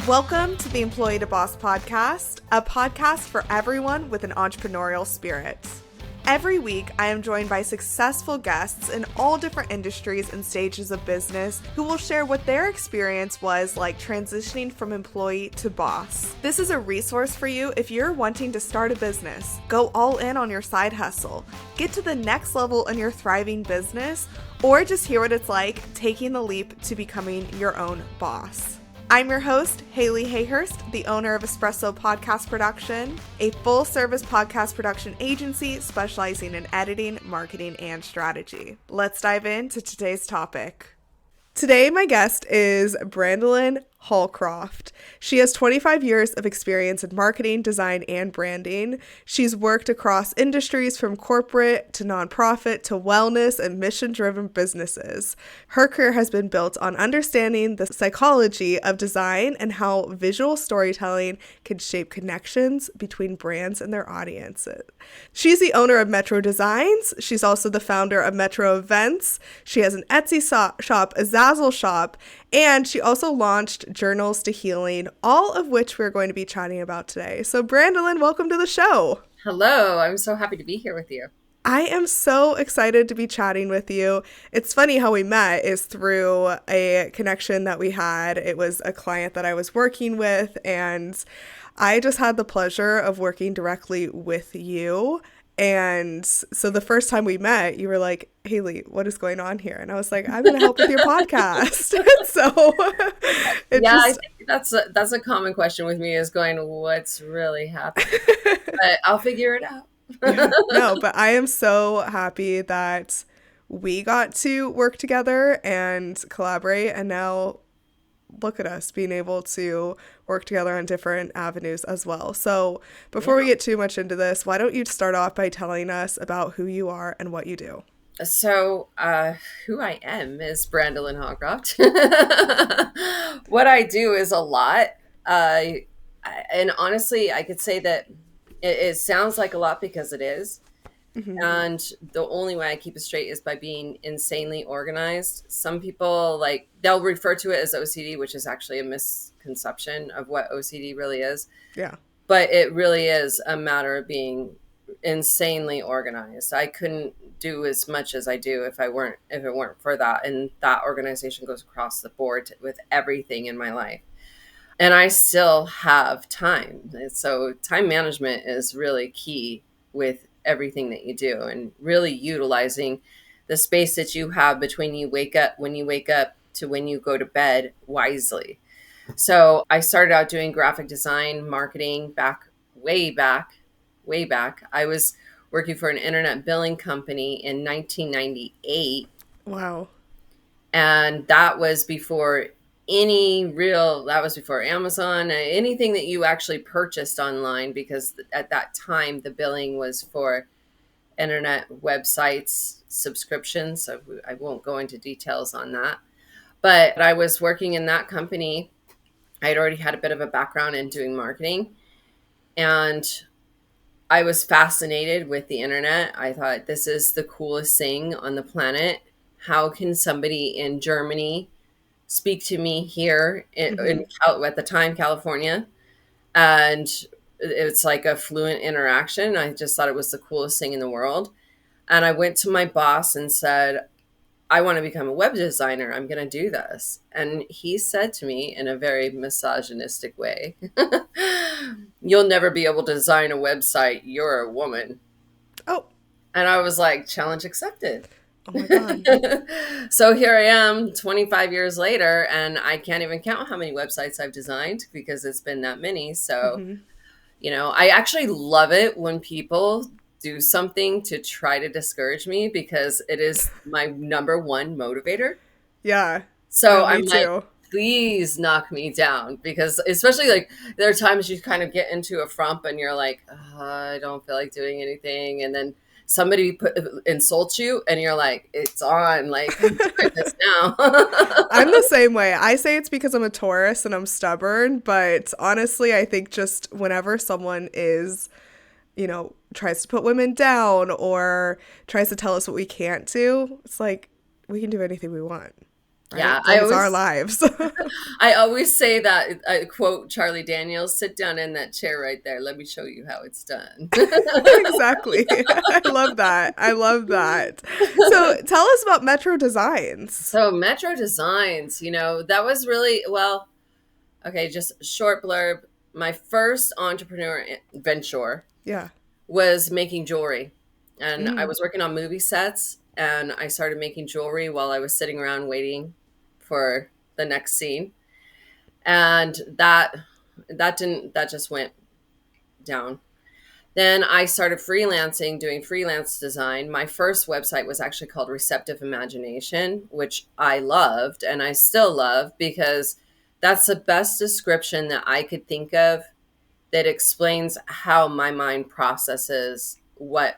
Welcome to the Employee to Boss podcast, a podcast for everyone with an entrepreneurial spirit. Every week, I am joined by successful guests in all different industries and stages of business who will share what their experience was like transitioning from employee to boss. This is a resource for you if you're wanting to start a business, go all in on your side hustle, get to the next level in your thriving business, or just hear what it's like taking the leap to becoming your own boss. I'm your host, Haley Hayhurst, the owner of Espresso Podcast Production, a full-service podcast production agency specializing in editing, marketing, and strategy. Let's dive into today's topic. Today, my guest is Brandilyn Hallcroft. She has 25 years of experience in marketing, design, and branding. She's worked across industries from corporate to nonprofit to wellness and mission-driven businesses. Her career has been built on understanding the psychology of design and how visual storytelling can shape connections between brands and their audiences. She's the owner of Metro Designs. She's also the founder of Metro Events. She has an Etsy shop, a Zazzle shop, and she also launched Journals to Healing, all of which we're going to be chatting about today. So Brandilyn, welcome to the show. Hello, I'm so happy to be here with you. I am so excited to be chatting with you. It's funny how we met is through a connection that we had. It was a client that I was working with, and I just had the pleasure of working directly with you. And so the first time we met, you were like, Haley, what is going on here? And I was like, I'm going to help with your podcast. So I think that's a common question with me is going, what's really happening? But I'll figure it out. No, but I am so happy that we got to work together and collaborate. And now look at us being able to work together on different avenues as well. So before we get too much into this, why don't you start off by telling us about who you are and what you do? So who I am is Brandilyn Hallcroft. What I do is a lot. And honestly, I could say that it sounds like a lot because it is. Mm-hmm. And the only way I keep it straight is by being insanely organized. Some people they'll refer to it as OCD, which is actually a misconception of what OCD really is. Yeah. But it really is a matter of being insanely organized. I couldn't do as much as I do if it weren't for that. And that organization goes across the board with everything in my life. And I still have time. So time management is really key with everything that you do, and really utilizing the space that you have between when you wake up to when you go to bed wisely. So I started out doing graphic design, marketing way back. I was working for an internet billing company in 1998. Wow. And that was before Amazon, anything that you actually purchased online, because at that time the billing was for internet websites subscriptions. So I won't go into details on that, but I was working in that company. I had already had a bit of a background in doing marketing, and I was fascinated with the internet. I thought, this is the coolest thing on the planet. How can somebody in Germany speak to me here at the time, California? And it's like a fluent interaction. I just thought it was the coolest thing in the world. And I went to my boss and said, I want to become a web designer. I'm going to do this. And he said to me in a very misogynistic way, you'll never be able to design a website. You're a woman. Oh. And I was like, challenge accepted. Oh my God. So here I am 25 years later, and I can't even count how many websites I've designed because it's been that many. So, I actually love it when people do something to try to discourage me, because it is my number one motivator. Yeah. So I'm like, please knock me down, because especially there are times you kind of get into a frump and you're like, I don't feel like doing anything. And then somebody insults you and you're like, it's on, I'm doing this now. I'm the same way. I say it's because I'm a Taurus and I'm stubborn, but honestly, I think just whenever someone is, tries to put women down or tries to tell us what we can't do, it's like, we can do anything we want. Yeah, right? Like it's our lives. I always say that, I quote Charlie Daniels, sit down in that chair right there. Let me show you how it's done. Exactly. I love that. I love that. So tell us about Metro Designs. So Metro Designs, that was really, well, okay, just short blurb. My first entrepreneur venture Yeah. was making jewelry. And I Mm. was working on movie sets, and I started making jewelry while I was sitting around waiting for the next scene. And that just went down. Then I started freelancing, doing freelance design. My first website was actually called Receptive Imagination, which I loved and I still love, because that's the best description that I could think of that explains how my mind processes what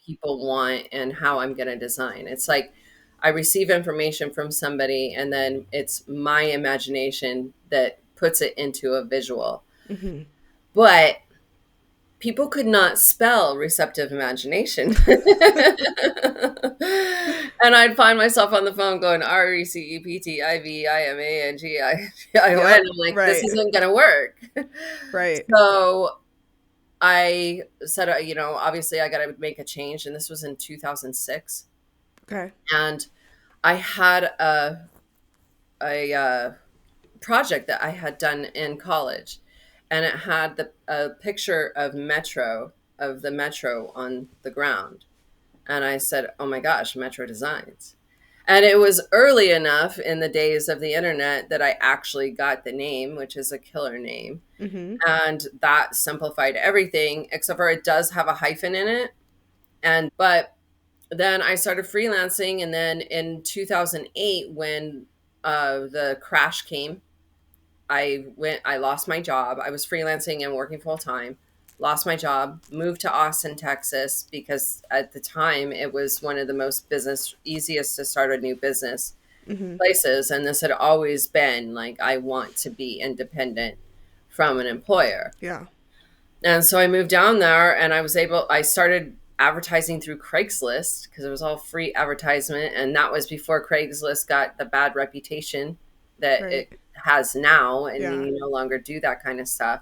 people want and how I'm going to design. It's like I receive information from somebody, and then it's my imagination that puts it into a visual. Mm-hmm. But people could not spell receptive imagination. And I'd find myself on the phone going RECEPTIVIMANGION. Yep. I'm like, this Right. isn't going to work. Right. So I said, obviously I got to make a change. And this was in 2006. Okay. And I had a project that I had done in college, and it had a picture of the metro on the ground. And I said, oh my gosh, Metro Designs. And it was early enough in the days of the internet that I actually got the name, which is a killer name. Mm-hmm. And that simplified everything, except for it does have a hyphen in it. But then I started freelancing. And then in 2008, when the crash came, I lost my job. I was freelancing and working full time, lost my job, moved to Austin, Texas, because at the time it was one of the easiest to start a new business Mm-hmm. places. And this had always been like, I want to be independent from an employer. Yeah. And so I moved down there, and I started advertising through Craigslist, because it was all free advertisement. And that was before Craigslist got the bad reputation that Right. it has now, and Yeah. you no longer do that kind of stuff.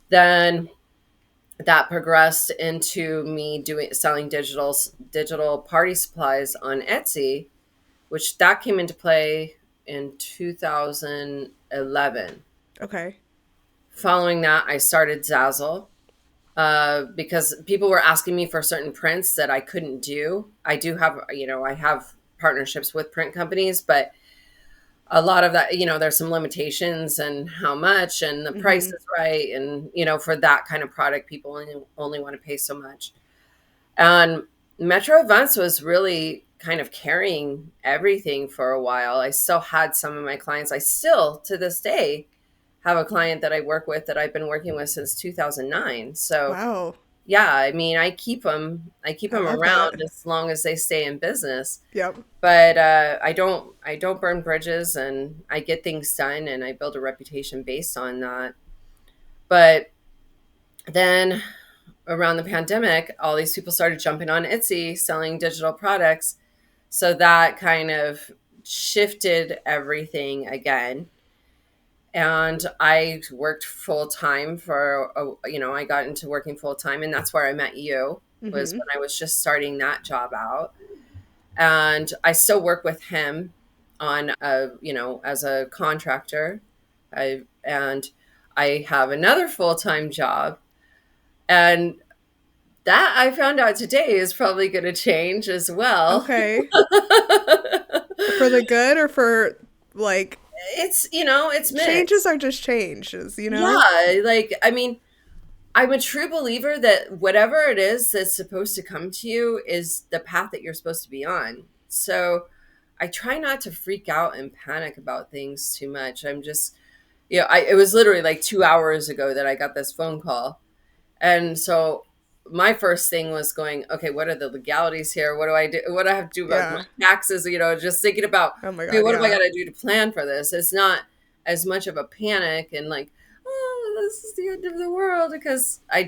Then that progressed into me selling digital party supplies on Etsy, which that came into play in 2011. Okay. Following that, I started Zazzle, because people were asking me for certain prints that I couldn't do. I do have, I have partnerships with print companies, but a lot of that, there's some limitations and how much, and the price Mm-hmm. is right. And, for that kind of product, people only want to pay so much. And Metro Events was really kind of carrying everything for a while. I still had some of my clients. I still, to this day, have a client that I work with that I've been working with since 2009. So Wow. yeah, I mean, I keep them I love around that. as long as they stay in business. Yep. But I don't burn bridges, and I get things done, and I build a reputation based on that. But then around the pandemic, all these people started jumping on Etsy selling digital products. So that kind of shifted everything again. And I worked full time I got into working full time, and that's where I met you, was Mm-hmm. when I was just starting that job out. And I still work with him on as a contractor. And I have another full-time job, and that I found out today is probably going to change as well. Okay. For the good or for like It's changes mixed. are just changes, you know? Yeah, like, I mean, I'm a true believer that whatever it is that's supposed to come to you is the path that you're supposed to be on. So I try not to freak out and panic about things too much. I'm just, it was literally like 2 hours ago that I got this phone call. And so my first thing was going, okay, what are the legalities here? What do I do? What do I have to do about my Yeah. taxes? Just thinking about, Oh my okay, God, what do I yeah. got to do to plan for this? It's not as much of a panic and like, oh, this is the end of the world, because I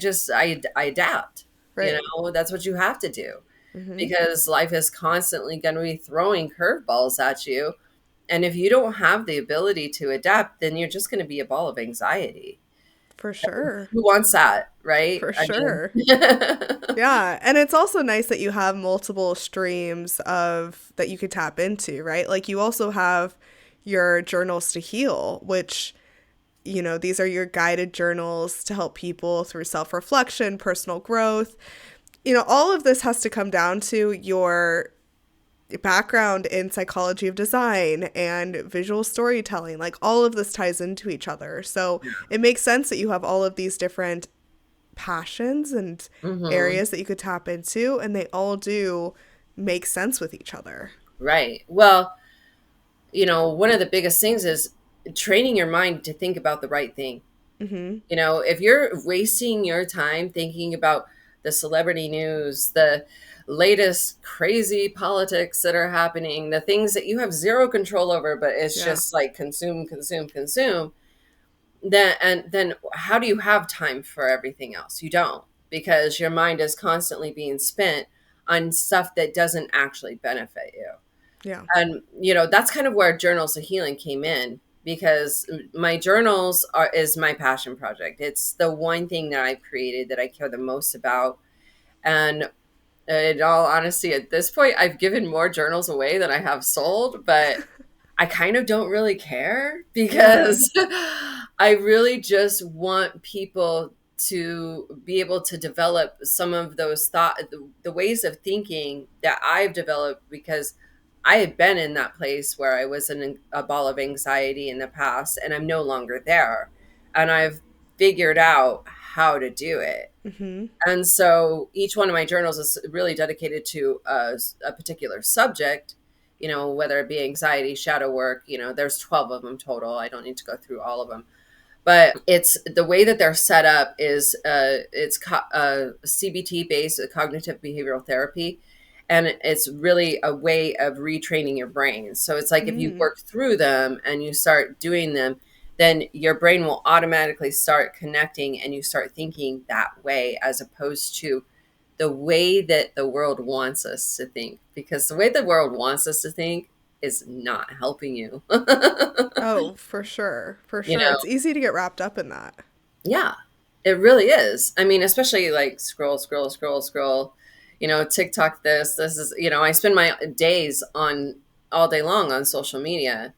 adapt. Right. That's what you have to do, Mm-hmm. because life is constantly going to be throwing curveballs at you. And if you don't have the ability to adapt, then you're just going to be a ball of anxiety. For sure. Who wants that, right? For I mean, sure. Yeah, and it's also nice that you have multiple streams of that you could tap into, right? Like you also have your journals to heal, which, you know, these are your guided journals to help people through self-reflection, personal growth. You know, all of this has to come down to your background in psychology of design and visual storytelling. Like all of this ties into each other. So it makes sense that you have all of these different passions and hmm areas that you could tap into, and they all do make sense with each other. right. Well, one of the biggest things is training your mind to think about the right thing. Mm-hmm. If you're wasting your time thinking about the celebrity news, the latest crazy politics that are happening, the things that you have zero control over, but it's Yeah. just like consume, consume, consume, then how do you have time for everything else? You don't, because your mind is constantly being spent on stuff that doesn't actually benefit you. Yeah. And that's kind of where journals of healing came in, because my journals is my passion project. It's the one thing that I've created that I care the most about. And in all honesty, at this point, I've given more journals away than I have sold, but I kind of don't really care, Yeah. because I really just want people to be able to develop some of those the ways of thinking that I've developed, because I had been in that place where I was in a ball of anxiety in the past, and I'm no longer there. And I've figured out how to do it. Mm-hmm. And so each one of my journals is really dedicated to a particular subject, whether it be anxiety, shadow work, there's 12 of them total. I don't need to go through all of them. But it's the way that they're set up is CBT based, cognitive behavioral therapy. And it's really a way of retraining your brain. So it's like if you Mm. work through them and you start doing them, then your brain will automatically start connecting and you start thinking that way, as opposed to the way that the world wants us to think. Because the way the world wants us to think is not helping you. Oh, for sure. For you sure. know, It's easy to get wrapped up in that. yeah, it really is. I mean, especially like scroll, scroll, scroll, scroll, TikTok, this is, I spend my days on all day long on social media,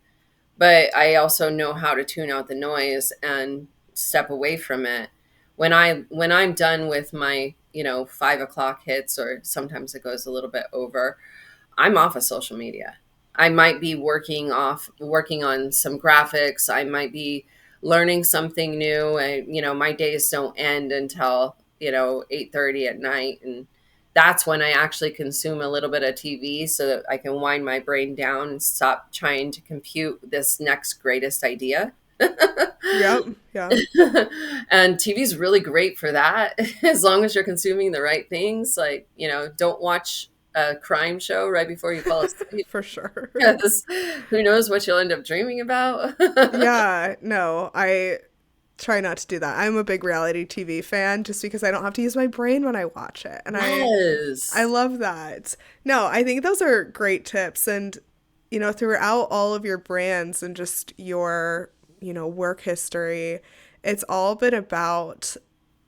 but I also know how to tune out the noise and step away from it. When I'm done with my, 5 o'clock hits, or sometimes it goes a little bit over, I'm off of social media. I might be working on some graphics. I might be learning something new. And, my days don't end until, 8:30 at night. And that's when I actually consume a little bit of TV so that I can wind my brain down and stop trying to compute this next greatest idea. Yep. Yeah. And TV is really great for that, as long as you're consuming the right things. Like, don't watch a crime show right before you fall asleep, For sure. because who knows what you'll end up dreaming about. Yeah. No, I try not to do that. I'm a big reality TV fan just because I don't have to use my brain when I watch it. And I Yes. love that. No, I think those are great tips. And, you know, throughout all of your brands and just your, you know, work history, it's all been about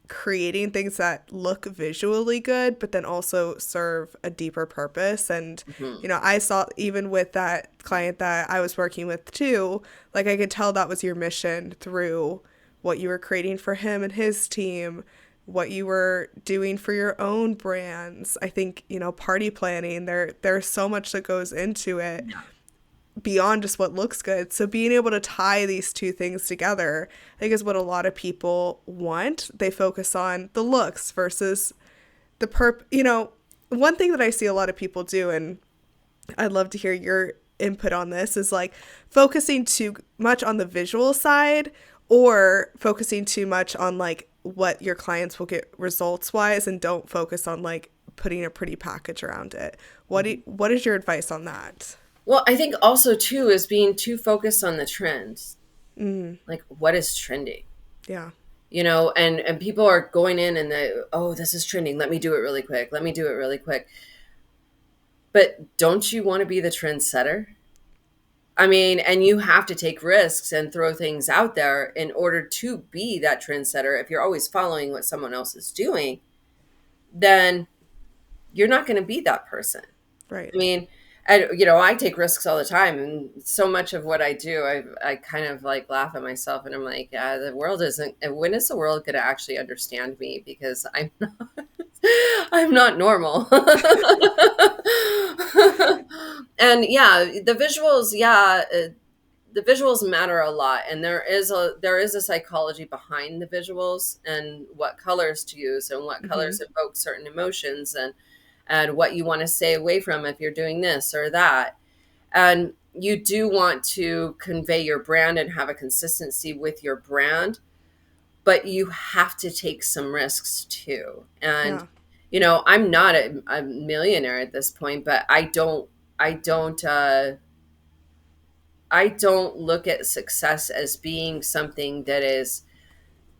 creating things that look visually good, but then also serve a deeper purpose. And, Mhm. you know, I saw even with that client that I was working with too, like I could tell that was your mission through what you were creating for him and his team, what you were doing for your own brands. I think, you know, party planning, there's so much that goes into it beyond just what looks good. So being able to tie these two things together, I think is what a lot of people want. They focus on the looks versus the you know, one thing that I see a lot of people do, and I'd love to hear your input on this, is like focusing too much on the visual side or focusing too much on like what your clients will get results wise and don't focus on like putting a pretty package around it. What is your advice on that? Well, I think also too is being too focused on the trends. Mm, Like, what is trending? yeah. And people are going in and oh, this is trending. Let me do it really quick. Let me do it really quick. But don't you want to be the trendsetter? I mean, and you have to take risks and throw things out there in order to be that trendsetter. If you're always following what someone else is doing, then you're not going to be that person. Right. I mean, I take risks all the time, and so much of what I do, I kind of like laugh at myself, and I'm like, the world isn't. When is the world going to actually understand me? Because I'm not, I'm not normal. And yeah, the visuals matter a lot, and there is a psychology behind the visuals and what colors to use and what Mm-hmm. colors evoke certain emotions and what you want to stay away from if you're doing this or that. And you do want to convey your brand and have a consistency with your brand, but you have to take some risks too. And Yeah. I'm not a millionaire at this point, but I don't I don't look at success as being something that is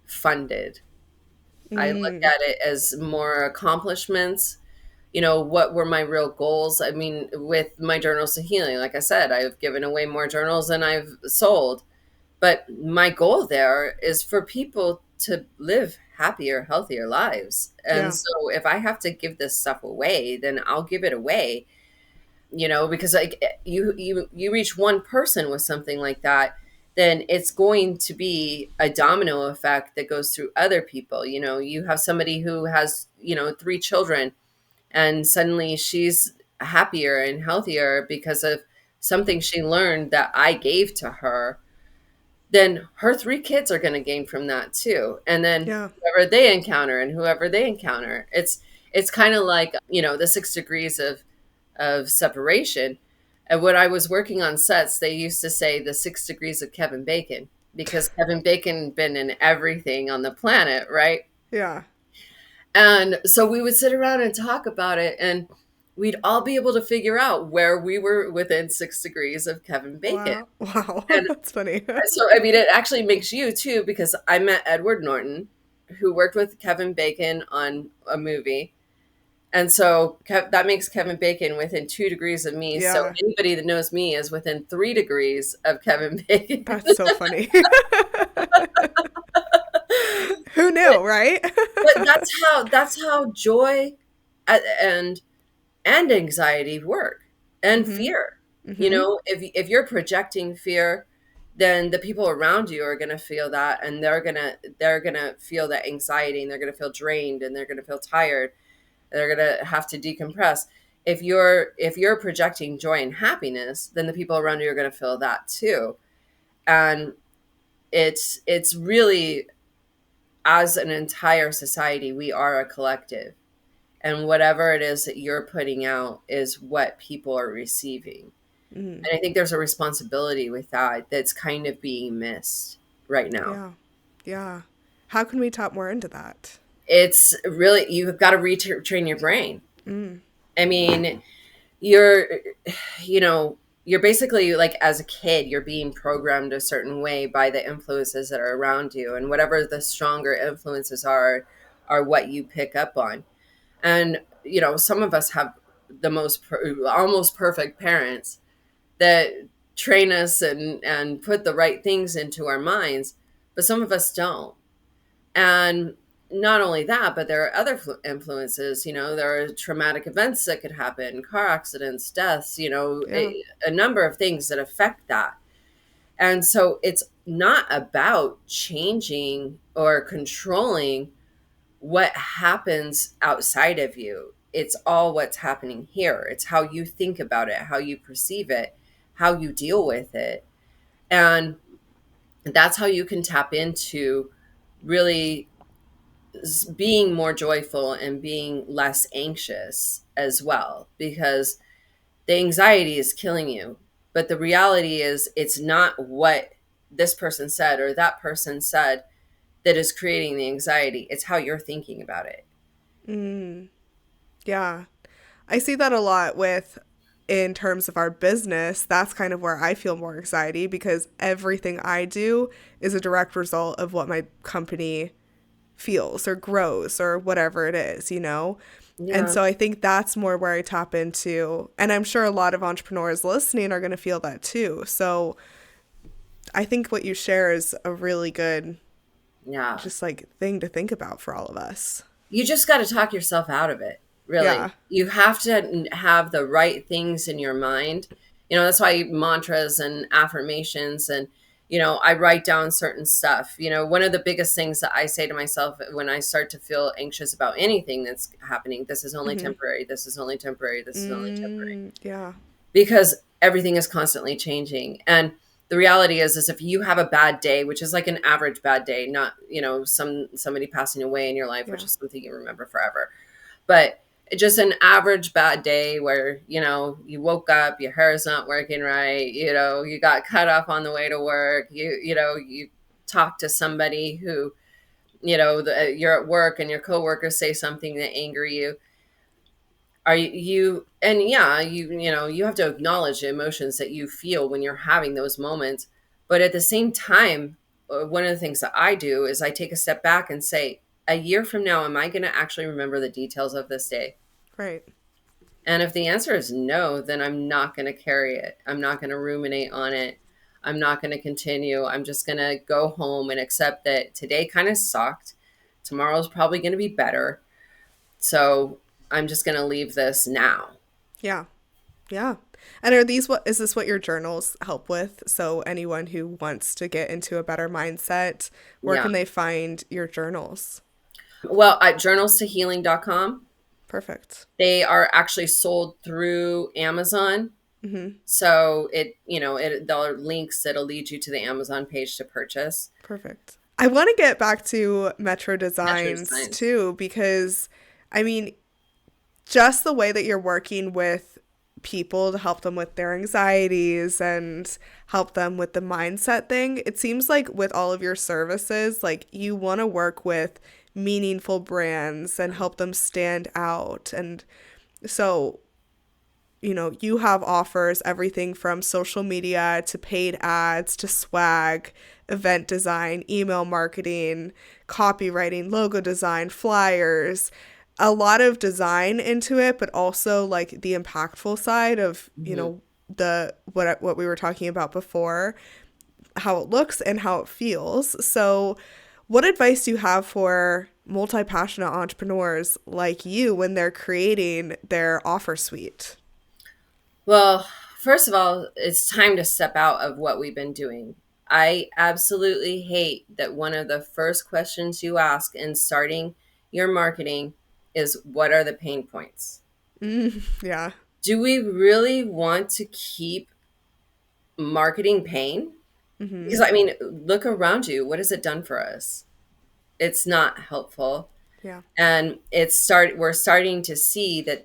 funded. I look Mm. at it as more accomplishments. What were my real goals? I mean, with my journals to healing, like I said, I've given away more journals than I've sold. But my goal there is for people to live happier, healthier lives. And Yeah. so if I have to give this stuff away, then I'll give it away, because like you reach one person with something like that, then it's going to be a domino effect that goes through other people. You have somebody who has, 3 children, and suddenly she's happier and healthier because of something she learned that I gave to her. Then her 3 kids are going to gain from that too, and then Yeah. whoever they encounter, it's kind of like, the 6 degrees of separation. And when I was working on sets, they used to say the 6 degrees of Kevin Bacon, because Kevin Bacon been in everything on the planet, right? Yeah. And so we would sit around and talk about it, and we'd all be able to figure out where we were within 6 degrees of Kevin Bacon. Wow. Wow. And That's funny. so, I mean, it actually makes you too, because I met Edward Norton, who worked with Kevin Bacon on a movie. And so that makes Kevin Bacon within 2 degrees of me. So Yeah. anybody that knows me is within 3 degrees of Kevin Bacon. That's so funny. Who knew, right? But that's how joy and anxiety work, and Mm-hmm. fear. Mm-hmm. If you're projecting fear, then the people around you are going to feel that, and they're going to feel that anxiety, and they're going to feel drained, and they're going to feel tired. They're going to have to decompress. If you're projecting joy and happiness, then the people around you are going to feel that too. And it's really, as an entire society, we are a collective, and whatever it is that you're putting out is what people are receiving. Mm. And I think there's a responsibility with that that's kind of being missed right now. Yeah. Yeah. How can we tap more into that? It's really, you've got to retrain your brain. Mm. I mean, you're you know you're basically, like, as a kid, you're being programmed a certain way by the influences that are around you, and whatever the stronger influences are what you pick up on. And some of us have the almost perfect parents that train us and put the right things into our minds, but some of us don't. And not only that, but there are other influences. There are traumatic events that could happen, car accidents, deaths, Yeah. a number of things that affect that. And so it's not about changing or controlling what happens outside of you. It's all what's happening here. It's how you think about it, how you perceive it, how you deal with it. And that's how you can tap into really being more joyful and being less anxious as well, because the anxiety is killing you. But the reality is, it's not what this person said or that person said that is creating the anxiety. It's how you're thinking about it. Mm. Yeah. I see that a lot with in terms of our business. That's kind of where I feel more anxiety because everything I do is a direct result of what my company feels or grows or whatever it is, you know? And Yeah. so I think that's more where I tap into. And I'm sure a lot of entrepreneurs listening are going to feel that too. So I think what you share is a really good, Yeah. just like thing to think about for all of us. You just got to talk yourself out of it, Yeah. really. You have to have the right things in your mind. That's why mantras and affirmations and, I write down certain stuff. One of the biggest things that I say to myself when I start to feel anxious about anything that's happening, this is only Mm-hmm. temporary. This is only temporary. This is only temporary. Yeah. Because everything is constantly changing. And the reality is if you have a bad day, which is like an average bad day, not, somebody passing away in your life, which Yeah. is something you remember forever, but just an average bad day where, you woke up, your hair is not working right, you got cut off on the way to work, you talk to somebody who, you're at work and your coworkers say something that anger you. Are you and yeah, you have to acknowledge the emotions that you feel when you're having those moments. But at the same time, one of the things that I do is I take a step back and say, a year from now, am I going to actually remember the details of this day? Right. And if the answer is no, then I'm not going to carry it. I'm not going to ruminate on it. I'm not going to continue. I'm just going to go home and accept that today kind of sucked. Tomorrow's probably going to be better. So I'm just going to leave this now. Yeah. Yeah. And are these what is this what your journals help with? So anyone who wants to get into a better mindset, where Yeah. can they find your journals? Well, at journalstohealing.com, Perfect. they are actually sold through Amazon. Mm-hmm. So there are links that'll lead you to the Amazon page to purchase. Perfect. I want to get back to Metro Metro Designs Designs. too, because I mean, just the way that you're working with people to help them with their anxieties and help them with the mindset thing, it seems like with all of your services, like you want to work with meaningful brands and help them stand out. And so, you have offers everything from social media to paid ads to swag, event design, email marketing, copywriting, logo design, flyers, a lot of design into it, but also like the impactful side of, Hmm. the what we were talking about before, how it looks and how it feels. So, what advice do you have for multi-passionate entrepreneurs like you when they're creating their offer suite? Well, first of all, it's time to step out of what we've been doing. I absolutely hate that one of the first questions you ask in starting your marketing is, what are the pain points? Yeah. Do we really want to keep marketing pain? Mm-hmm. Because I mean, look around you. What has it done for us? It's not helpful. Yeah. And we're starting to see that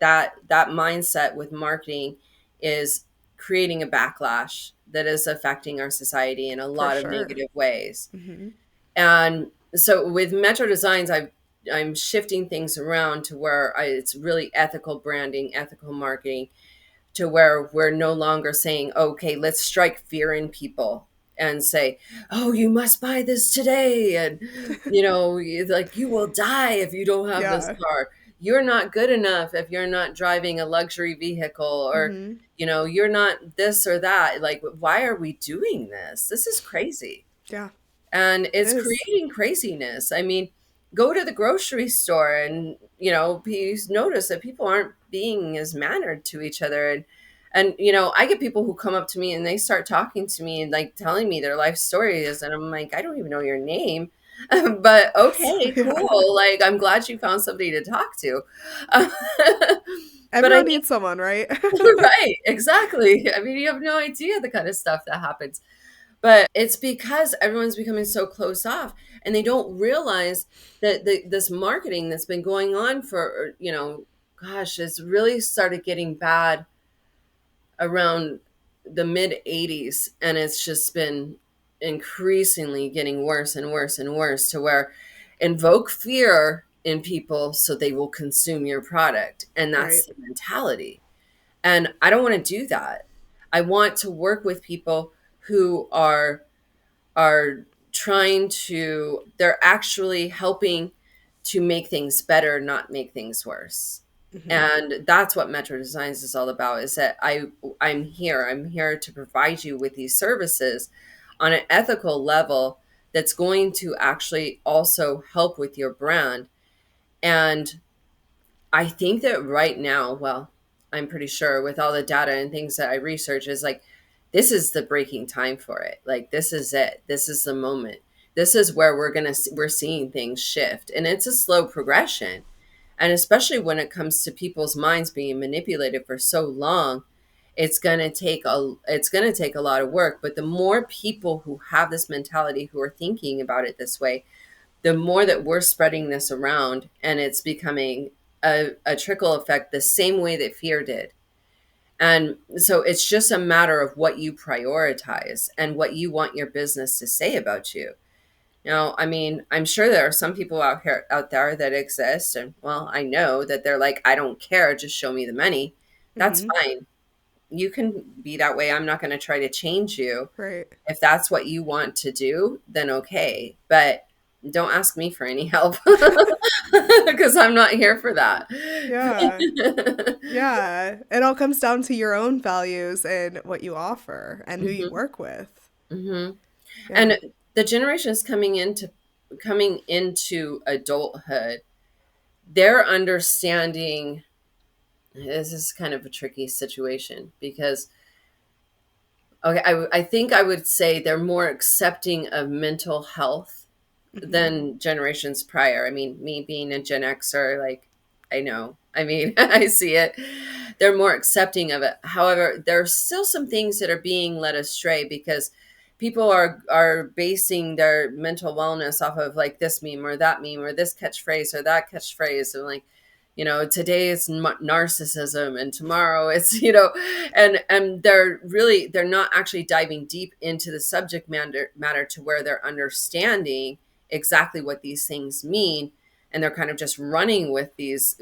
mindset with marketing is creating a backlash that is affecting our society in a For lot of sure. negative ways. Mm-hmm. And so with Metro Designs, I'm shifting things around to where it's really ethical branding, ethical marketing, to where we're no longer saying, okay, let's strike fear in people and say, oh, you must buy this today. And, like you will die if you don't have this Yeah. car. You're not good enough if you're not driving a luxury vehicle, or, Mm-hmm. you're not this or that. Like, why are we doing this? This is crazy. Yeah. And It it's is. creating craziness. I mean, go to the grocery store and, please notice that people aren't being as mannered to each other. And I get people who come up to me and they start talking to me and like telling me their life stories, and I'm like, I don't even know your name. But So, okay, yeah. cool. Like, I'm glad you found somebody to talk to. But I Everyone mean, needs someone, right? right, exactly. I mean, you have no idea the kind of stuff that happens. But it's because everyone's becoming so closed off, and they don't realize that this marketing that's been going on for, gosh, it's really started getting bad around the mid 80s. And it's just been increasingly getting worse and worse and worse, to where invoke fear in people so they will consume your product. And Right. that's the mentality. And I don't want to do that. I want to work with people who are they're actually helping to make things better, not make things worse. Hmm. And that's what Metro Designs is all about, is that I'm here to provide you with these services on an ethical level that's going to actually also help with your brand. And I think that right now, well, I'm pretty sure with all the data and things that I research, is like, this is the breaking time for it. Like, this is it. This is the moment. This is where we're seeing things shift. And it's a slow progression. And especially when it comes to people's minds being manipulated for so long, it's going to take a lot of work. But the more people who have this mentality, who are thinking about it this way, the more that we're spreading this around, and it's becoming a trickle effect, the same way that fear did. And so it's just a matter of what you prioritize and what you want your business to say about you. I mean, I'm sure there are some people out there that exist, and well, I know that they're like, I don't care, just show me the money. That's Hmm. fine. You can be that way. I'm not going to try to change you. Right. If that's what you want to do, then okay. But don't ask me for any help because I'm not here for that. Yeah. Yeah. It all comes down to your own values and what you offer and who you Hmm. work with. Hmm. Yeah. And the generations coming into adulthood, they're understanding. This is kind of a tricky situation because, okay, I think I would say they're more accepting of mental health Hmm. than generations prior. I mean, me being a Gen Xer, like, I know. I mean, I see it. They're more accepting of it. However, there are still some things that are being led astray because people are basing their mental wellness off of like this meme or this catchphrase or that catchphrase, and like, today it's narcissism and tomorrow it's, and they're not actually diving deep into the subject matter to where they're understanding exactly what these things mean, and they're kind of just running with these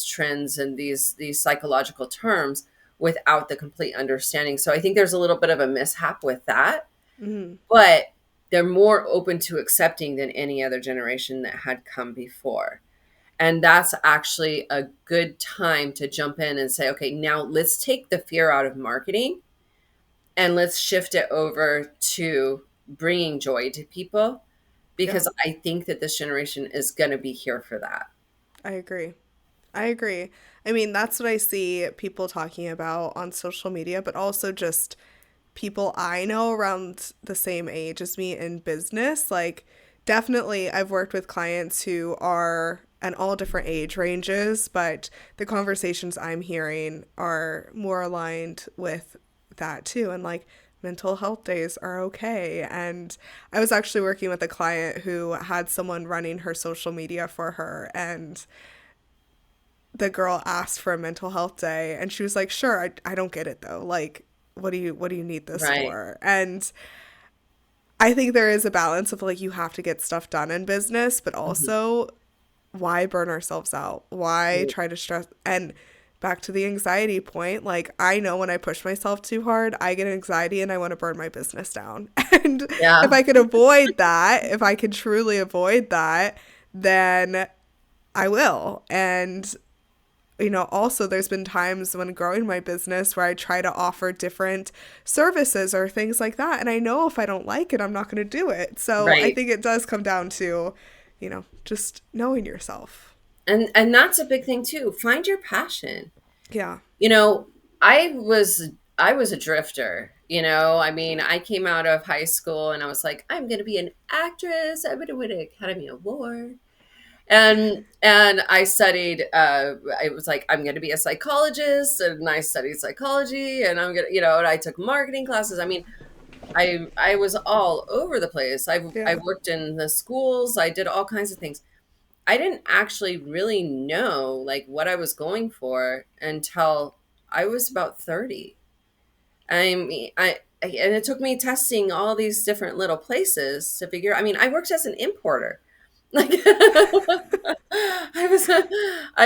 trends and these psychological terms without the complete understanding. So I think there's a little bit of a mishap with that, Hmm. but they're more open to accepting than any other generation that had come before. And that's actually a good time to jump in and say, okay, now let's take the fear out of marketing and let's shift it over to bringing joy to people, Yeah. because I think that this generation is going to be here for that. I agree. I agree. I mean, that's what I see people talking about on social media, but also just people I know around the same age as me in business. Like, definitely, I've worked with clients who are at all different age ranges, but the conversations I'm hearing are more aligned with that too. And like, mental health days are okay. And I was actually working with a client who had someone running her social media for her, and the girl asked for a mental health day, and she was like, sure, I don't get it though, like, what do you need this Right. for? And I think there is a balance of like, you have to get stuff done in business, but Mhm. also, why burn ourselves out? Why try to stress? And back to the anxiety point, like, I know when I push myself too hard, I get anxiety and I want to burn my business down. And if Yeah. I could avoid that, if I could truly avoid that, then I will. And also there's been times when growing my business where I try to offer different services or things like that. And I know if I don't like it, I'm not going to do it. So I Right. think it does come down to, just knowing yourself. And that's a big thing too. Find your passion. Yeah. You know, I was a drifter. I mean, I came out of high school and I was like, I'm going to be an actress. I'm going to win an Academy Award. And I studied. I was like, I'm going to be a psychologist, and I studied psychology, and and I took marketing classes. I mean, I was all over the place. I Yeah. worked in the schools. I did all kinds of things. I didn't actually really know like what I was going for until I was about 30. And it took me testing all these different little places to figure. I mean, I worked as an importer. Like I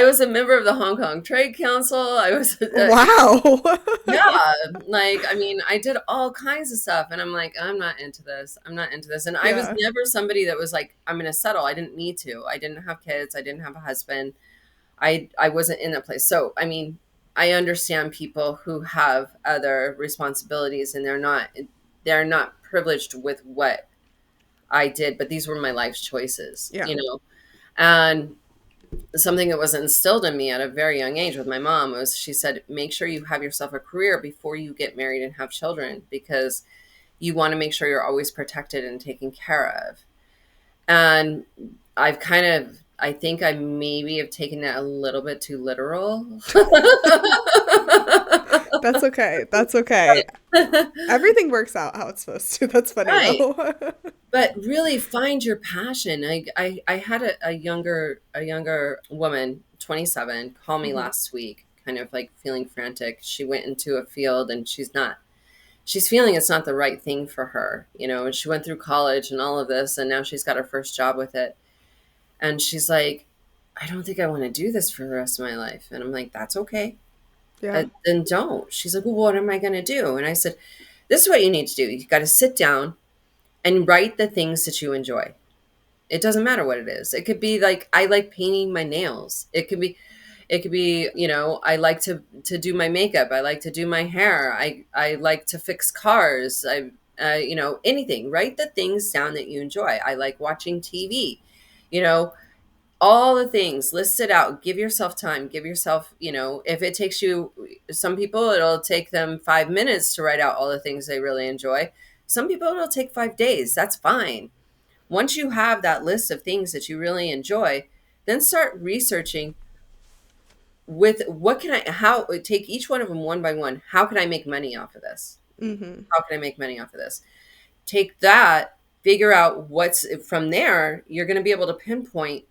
was a member of the Hong Kong Trade Council. I was Wow. yeah, like, I mean, I did all kinds of stuff, and I'm like, I'm not into this. I'm not into this. And I was Yeah. never somebody that was like, I'm going to settle. I didn't need to. I didn't have kids. I didn't have a husband. I wasn't in that place. So, I mean, I understand people who have other responsibilities and they're not privileged with what I did, but these were my life's choices, Yeah. And something that was instilled in me at a very young age with my mom was she said, make sure you have yourself a career before you get married and have children, because you want to make sure you're always protected and taken care of. And I think I maybe have taken it a little bit too literal. That's okay. That's okay. Everything works out how it's supposed to. That's funny Right. though. But really find your passion. I had a younger woman, 27, call me Mhm. last week, kind of like feeling frantic. She went into a field and she's feeling it's not the right thing for her, and she went through college and all of this, and now she's got her first job with it. And she's like, I don't think I want to do this for the rest of my life. And I'm like, that's okay. Yeah. Then don't. She's like, well, what am I going to do? And I said, this is what you need to do. You got to sit down and write the things that you enjoy. It doesn't matter what it is. It could be like, I like painting my nails. It could be, I like to do my makeup. I like to do my hair. I like to fix cars. Anything. Write the things down that you enjoy. I like watching TV. You know, all the things, list it out, give yourself time, give yourself, if it takes you, some people it'll take them 5 minutes to write out all the things they really enjoy. Some people it'll take 5 days. That's fine. Once you have that list of things that you really enjoy, then start researching with what can I, how take each one of them one by one. How can I make money off of this? Mhm. How can I make money off of this? Take that, figure out what's from there. You're going to be able to pinpoint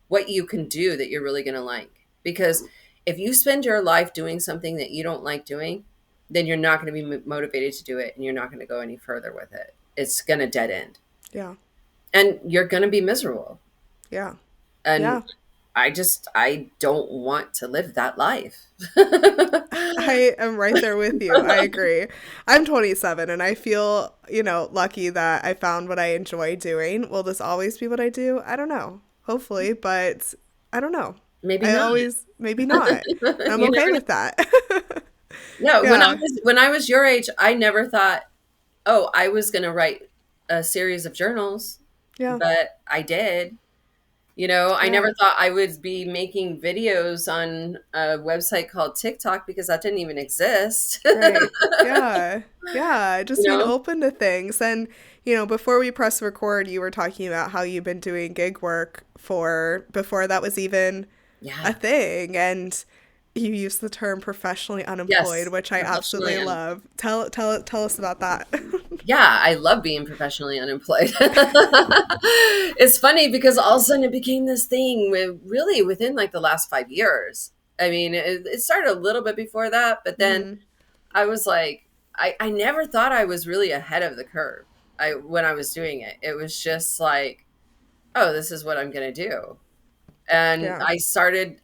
what you can do that you're really going to like. Because if you spend your life doing something that you don't like doing, then you're not going to be motivated to do it, and you're not going to go any further with it. It's going to dead end, Yeah. and you're going to be miserable. Yeah. And Yeah. I don't want to live that life. I am right there with you. I agree. I'm 27 and I feel, lucky that I found what I enjoy doing. Will this always be what I do? I don't know. Hopefully, but I don't know. Maybe not. Maybe not. I'm You okay never know. with that. No, Yeah. when I was your age, I never thought, oh, I was going to write a series of journals, Yeah. but I did. I Yeah. never thought I would be making videos on a website called TikTok, because that didn't even exist. Right. Yeah. Yeah. You Just being know? open to things. And, before we press record, you were talking about how you've been doing gig work for before that was even a Yeah. thing. And you use the term professionally unemployed, Yes. which I Professionally absolutely love. Tell us about that. Yeah, I love being professionally unemployed. It's funny because all of a sudden it became this thing really within like the last 5 years. I mean, it started a little bit before that, but then Mhm. I was like, I never thought I was really ahead of the curve. When I was doing it, it was just like, oh, this is what I'm going to do. And Yeah. I started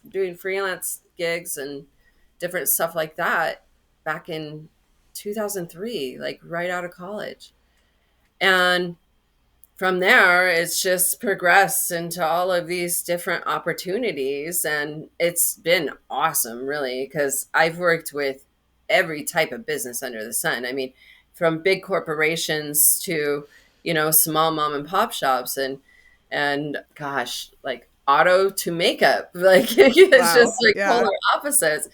doing freelance gigs and different stuff like that back in 2003, like right out of college. And from there, it's just progressed into all of these different opportunities. And it's been awesome, really, because I've worked with every type of business under the sun. I mean, from big corporations to, small mom and pop shops, and gosh, like auto to makeup. Like it's just Wow. like Yeah. polar opposites.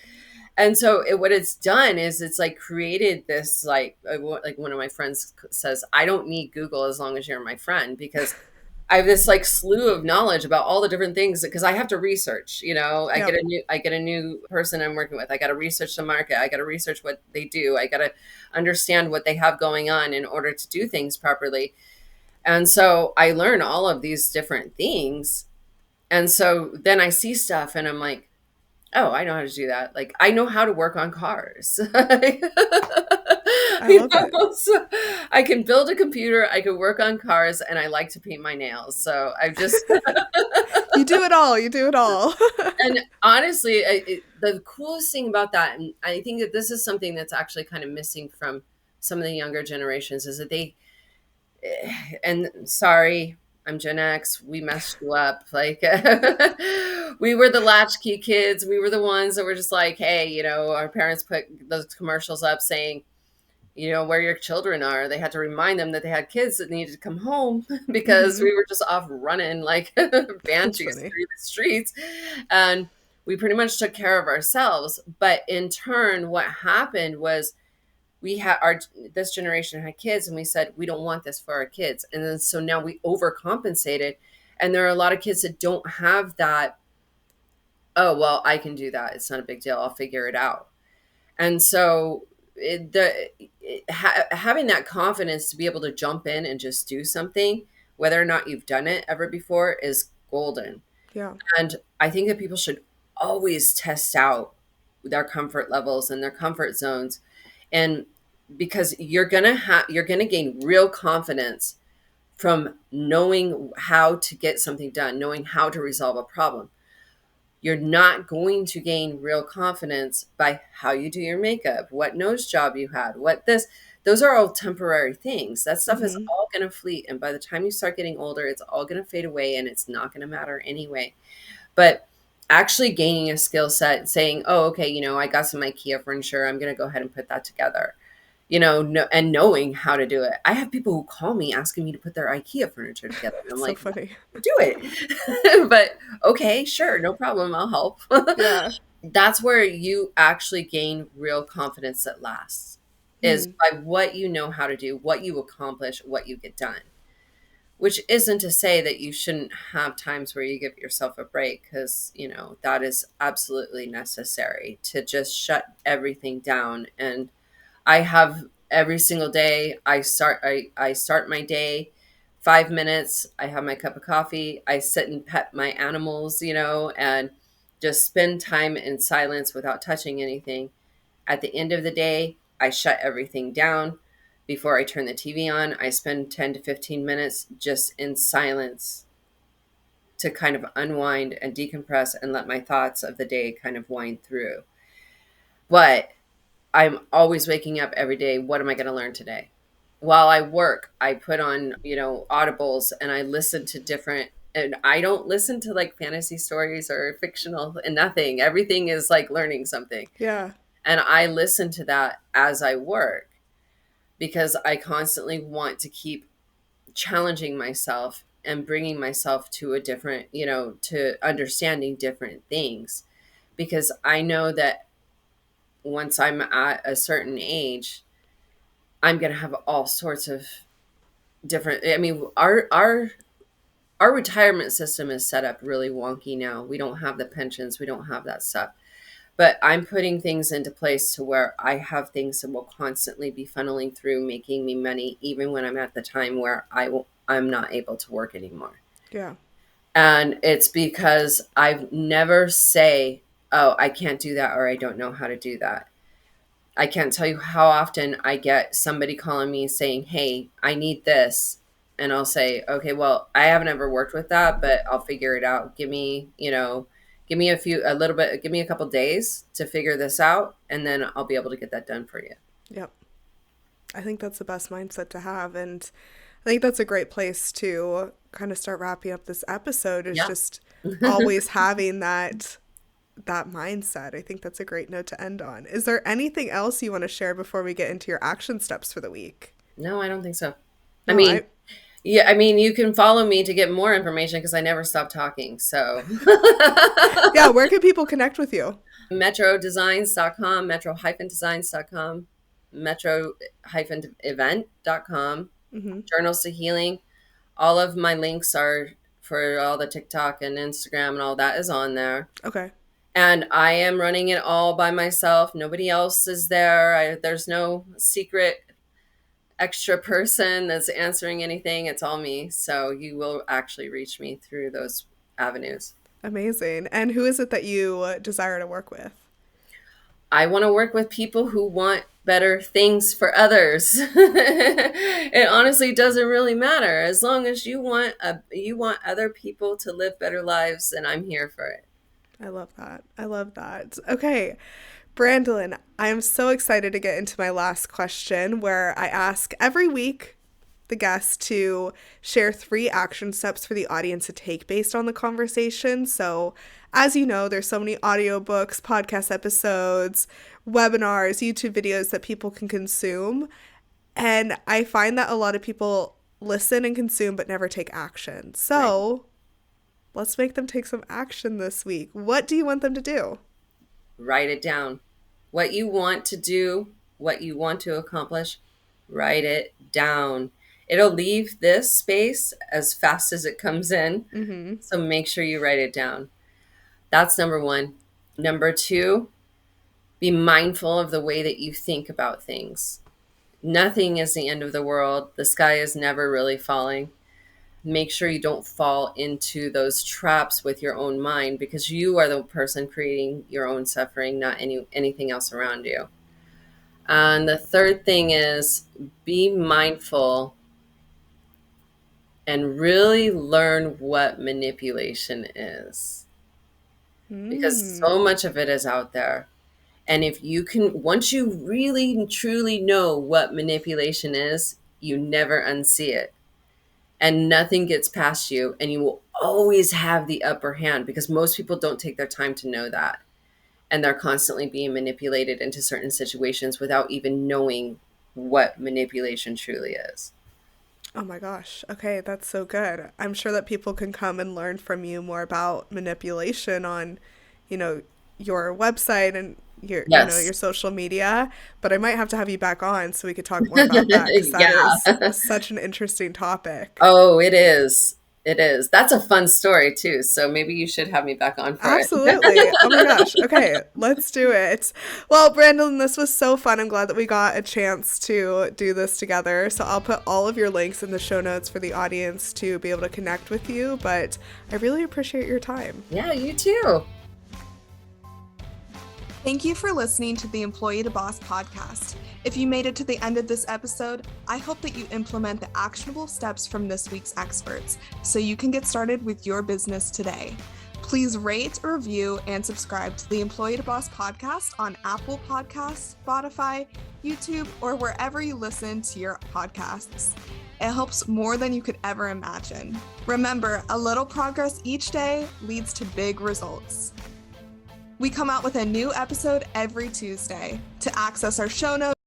And so what it's done is it's like created this like one of my friends says, I don't need Google as long as you're my friend, because I have this like slew of knowledge about all the different things, because I have to research. Yep. I get a new person I'm working with. I got to research the market. I got to research what they do. I got to understand what they have going on in order to do things properly. And so I learn all of these different things. And so then I see stuff and I'm like, oh, I know how to do that. Like, I know how to work on cars. I love it. So I can build a computer, I can work on cars, and I like to paint my nails. So I've just, You do it all. You do it all. and honestly, the coolest thing about that, and I think that this is something that's actually kind of missing from some of the younger generations, is that and sorry, I'm Gen X. We messed you up. Like, we were the latchkey kids. We were the ones that were just like, hey, our parents put those commercials up saying, where your children are. They had to remind them that they had kids that needed to come home because we were just off running like That's banshees funny. through the streets. And we pretty much took care of ourselves. But in turn, what happened was this generation had kids, and we said, we don't want this for our kids. And then so now we overcompensated. And there are a lot of kids that don't have that, oh, well, I can do that. It's not a big deal. I'll figure it out. And so having that confidence to be able to jump in and just do something, whether or not you've done it ever before, is golden. Yeah. And I think that people should always test out their comfort levels and their comfort zones. And because you're going to gain real confidence from knowing how to get something done, knowing how to resolve a problem. You're not going to gain real confidence by how you do your makeup, what nose job you had, those are all temporary things. That stuff is all going to fleet. And by the time you start getting older, it's all going to fade away and it's not going to matter anyway. But actually gaining a skill set, saying, oh, okay, I got some IKEA furniture. I'm going to go ahead and put that together, and knowing how to do it. I have people who call me asking me to put their IKEA furniture together. And I'm So like, funny. do it. But okay, sure, no problem. I'll help. Yeah. That's where you actually gain real confidence that lasts, is by what you know how to do, what you accomplish, what you get done. Which isn't to say that you shouldn't have times where you give yourself a break, because, that is absolutely necessary to just shut everything down. And I have every single day, I start my day 5 minutes. I have my cup of coffee. I sit and pet my animals, and just spend time in silence without touching anything. At the end of the day, I shut everything down. Before I turn the TV on, I spend 10 to 15 minutes just in silence to kind of unwind and decompress and let my thoughts of the day kind of wind through. But I'm always waking up every day. What am I going to learn today? While I work, I put on, audibles, and I listen to different, and I don't listen to like fantasy stories or fictional and nothing. Everything is like learning something. Yeah. And I listen to that as I work, because I constantly want to keep challenging myself and bringing myself to a different, to understanding different things. Because I know that once I'm at a certain age, I'm going to have all sorts of different, I mean, our retirement system is set up really wonky now. We don't have the pensions. We don't have that stuff. But I'm putting things into place to where I have things that will constantly be funneling through, making me money, even when I'm at the time where I'm not able to work anymore. Yeah. And it's because I've never say, oh, I can't do that, or I don't know how to do that. I can't tell you how often I get somebody calling me saying, hey, I need this. And I'll say, okay, well, I haven't ever worked with that, but I'll figure it out. Give me a couple days to figure this out, and then I'll be able to get that done for you. Yep. I think that's the best mindset to have. And I think that's a great place to kind of start wrapping up this episode, is just always having that mindset. I think that's a great note to end on. Is there anything else you want to share before we get into your action steps for the week? No, I don't think so. No, I mean, you can follow me to get more information, because I never stop talking. So yeah, where can people connect with you? metrodesigns.com, metro-designs.com, metro-event.com, Journals to Healing. All of my links are for all the TikTok and Instagram and all that is on there. Okay. And I am running it all by myself. Nobody else is there. There's no secret extra person that's answering anything. It's all me. So you will actually reach me through those avenues. Amazing. And who is it that you desire to work with? I want to work with people who want better things for others. It honestly doesn't really matter. As long as you want other people to live better lives, then I'm here for it. I love that. I love that. Okay. Brandilyn, I am so excited to get into my last question, where I ask every week the guests to share 3 action steps for the audience to take based on the conversation. So, as you know, there's so many audiobooks, podcast episodes, webinars, YouTube videos that people can consume. And I find that a lot of people listen and consume but never take action. So, let's make them take some action this week. What do you want them to do? Write it down. What you want to do, what you want to accomplish, write it down. It'll leave this space as fast as it comes in. Mm-hmm. So make sure you write it down. That's number 1. Number 2, be mindful of the way that you think about things. Nothing is the end of the world. The sky is never really falling. Make sure you don't fall into those traps with your own mind, because you are the person creating your own suffering, not anything else around you. And the third thing is be mindful and really learn what manipulation is. Because so much of it is out there. And if you can, once you really and truly know what manipulation is, you never unsee it. And nothing gets past you, and you will always have the upper hand, because most people don't take their time to know that. And they're constantly being manipulated into certain situations without even knowing what manipulation truly is. Oh my gosh. Okay, that's so good. I'm sure that people can come and learn from you more about manipulation on, your website and your your social media, but I might have to have you back on so we could talk more about that, because that is such an interesting topic. Oh, it is. It is. That's a fun story too. So maybe you should have me back on for Absolutely. it. Oh my gosh. Okay, let's do it. Well, Brandilyn, this was so fun. I'm glad that we got a chance to do this together. So I'll put all of your links in the show notes for the audience to be able to connect with you. But I really appreciate your time. Yeah, you too. Thank you for listening to the Employee to Boss podcast. If you made it to the end of this episode, I hope that you implement the actionable steps from this week's experts so you can get started with your business today. Please rate, review, and subscribe to the Employee to Boss podcast on Apple Podcasts, Spotify, YouTube, or wherever you listen to your podcasts. It helps more than you could ever imagine. Remember, a little progress each day leads to big results. We come out with a new episode every Tuesday. To access our show notes,